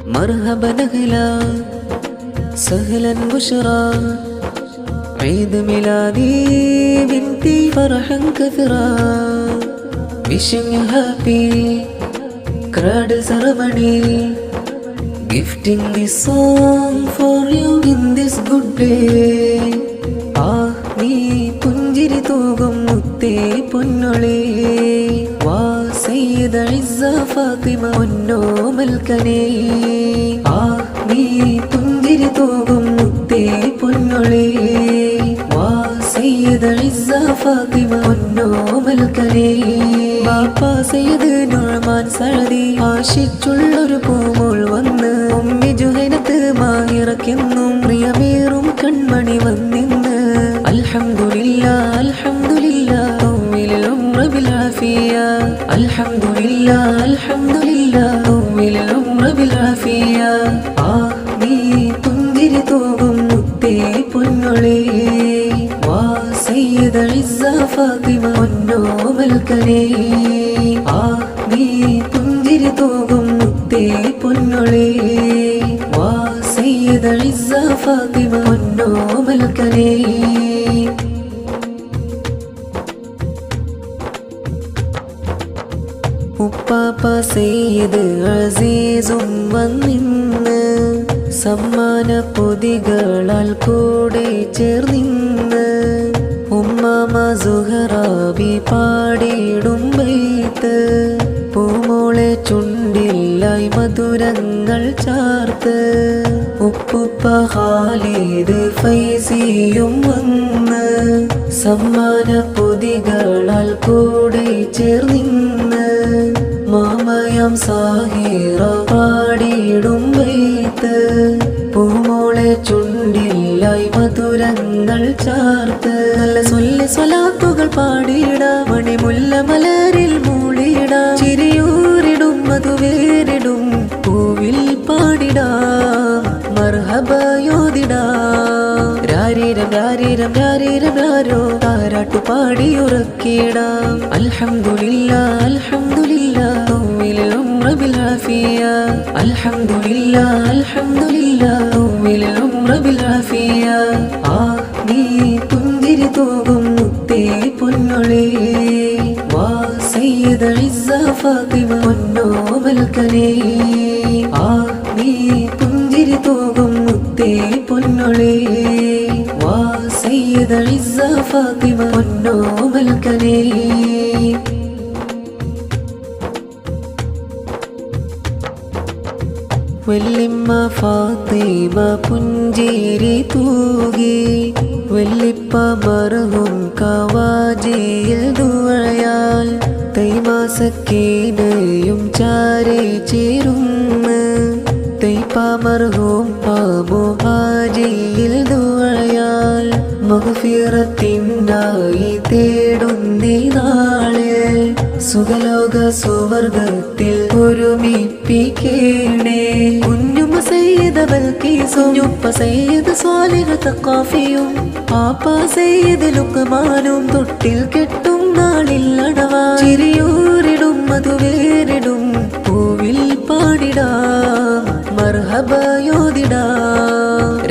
مرحبا أهلا سهلا بشرى عيد ميلادي بنتي فرحا كثيرا wishing you happy cradle ceremony gifting this song for you in this good day നീ പുഞ്ചിരി തൂകും മുത്തേ പൊന്നൊളി വാ സയ്യിദ ഇസ്സ ഫാത്തിമ പൊന്നോമൽക്കനേ നീ പുഞ്ചിരി തൂകും മുത്തേ പൊന്നൊളി വാ സയ്യിദ ഇസ്സ ഫാത്തിമ പൊന്നോമൽക്കനേ ബാപ്പാ സയ്യിദ് നുഅ്മാൻ സഅദി ആശിച്ചുള്ളൊരു പൂമോൾ വന്ന് ഉമ്മി ജുഹൈനത്ത് മാഹിറക്കെന്നും പ്രിയമേറും കൺമണി വന്നിന്ന് Alhamdulillah, Alhamdulillah, طول العمر بالعافية. Alhamdulillah, Alhamdulillah, طول العمر بالعافية. നീ പുഞ്ചിരി തൂകും മുത്തേ പൊന്നൊളി വാ സയ്യിദ ഇസ്സ ഫാത്തിമ പൊന്നോമൽക്കനേ നീ പുഞ്ചിരി തൂകും മുത്തേ പൊന്നൊളി വാ സയ്യിദ ഇസ്സ ഫാത്തിമ പൊന്നോമൽക്കനേ ഉപ്പാപ്പ സയ്യിദ് അസീസും വന്നിന്ന് സമ്മാന പൊതികളാൽ കൂടെ ചേർന്നിന്ന് ഉമ്മാമ സുഹറാബി പാടിയിടും ബൈത്ത് പൂമോളെ ചുണ്ടിലായി മധുരങ്ങൾ ചാർത്ത് ഉപ്പുപ്പ ഖാലിദ് ഫൈസിയും വന്ന് സമ്മാന പൊതികളാൽ കൂടെ ചേർന്നിന്ന് മാമയം സാഹിറ പാടിയിടും ബൈത്ത് പൂമോളെ ചുണ്ടിലായി മധുരങ്ങൾ ചാർത്ത് നല്ല സ്വല്ലി സ്വലാത്തുകൾ പാടിയിടാം മണിമുല്ല മലരിൽ മൂളിയിടാം ചിരിയൂരിടും മധുവേരിടും പൂവിൽ പാടിടാം മർഹബയോദിടാം രാരീരം രാരീരം രാരീരം രാരോ താരാട്ടു പാടിയുറക്കിടാം അൽഹംദുലില്ലാ അൽഹംദുലില്ലാ طول العمر بالعافية. Alhamdulillah, Alhamdulillah, طول العمر بالعافية. നീ പുഞ്ചിരി തൂകും മുത്തേ പൊന്നൊളി വാ സയ്യിദ ഇസ്സ ഫാത്തിമ പൊന്നോമൽക്കനേ നീ പുഞ്ചിരി തൂകും മുത്തേ പൊന്നൊളി വാ സയ്യിദ ഇസ്സ ഫാത്തിമ പൊന്നോമൽക്കനേ വല്ലിമ്മ ഫാത്തിമ പുഞ്ചിരി തൂകി വല്ലിപ്പ മർഹൂം കവാജിയിൽ ദുആയാൽ തൈമാസക്കീനയും ചാരേ ചേരുന്ന് തൈപ്പ മർഹൂം മുഹാജിയിൽ ദുആയാൽ മഗ്ഫിറത്തിനായി തേടുന്നീ നാളെ സുഖലോക സുവർഗത്തിൽ ഒരുമിപ്പിക്കേണേ കുഞ്ഞുമ്മ സയ്യിദ് ബൽക്കീസും ഉപ്പ സയ്യിദ് സ്വാലിഹ് തഖാഫിയും പാപ്പ സയ്യിദ് ലുക്മാനും തൊട്ടിൽ കെട്ടും നാളിൽ അടവാ ചിരിയൂരിടും മധുവേരിടും പൂവിൽ പാടിടാം മർഹബയോദിടാം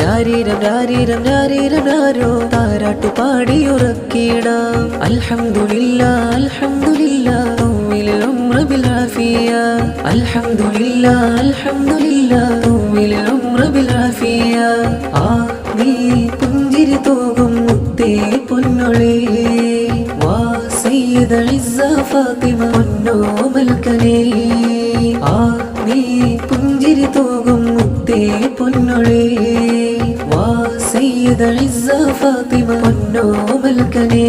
രാരീരം രാരീരം രാരീരം രാരോ താരാട്ടു പാടിയുറക്കിടാം അൽഹംദുലില്ലാ അൽഹംദുലില്ലാ طول العمر بالعافية. Alhamdulillah, Alhamdulillah, طول العمر بالعافية. നീ പുഞ്ചിരി തൂകും മുത്തേ പൊന്നൊളി വാ സയ്യിദ ഇസ്സ ഫാത്തിമ പൊന്നോമൽക്കനേ നീ പുഞ്ചിരി തൂകും മുത്തേ പൊന്നൊളി വാ സയ്യിദ ഇസ്സ ഫാത്തിമ പൊന്നോമൽക്കനേ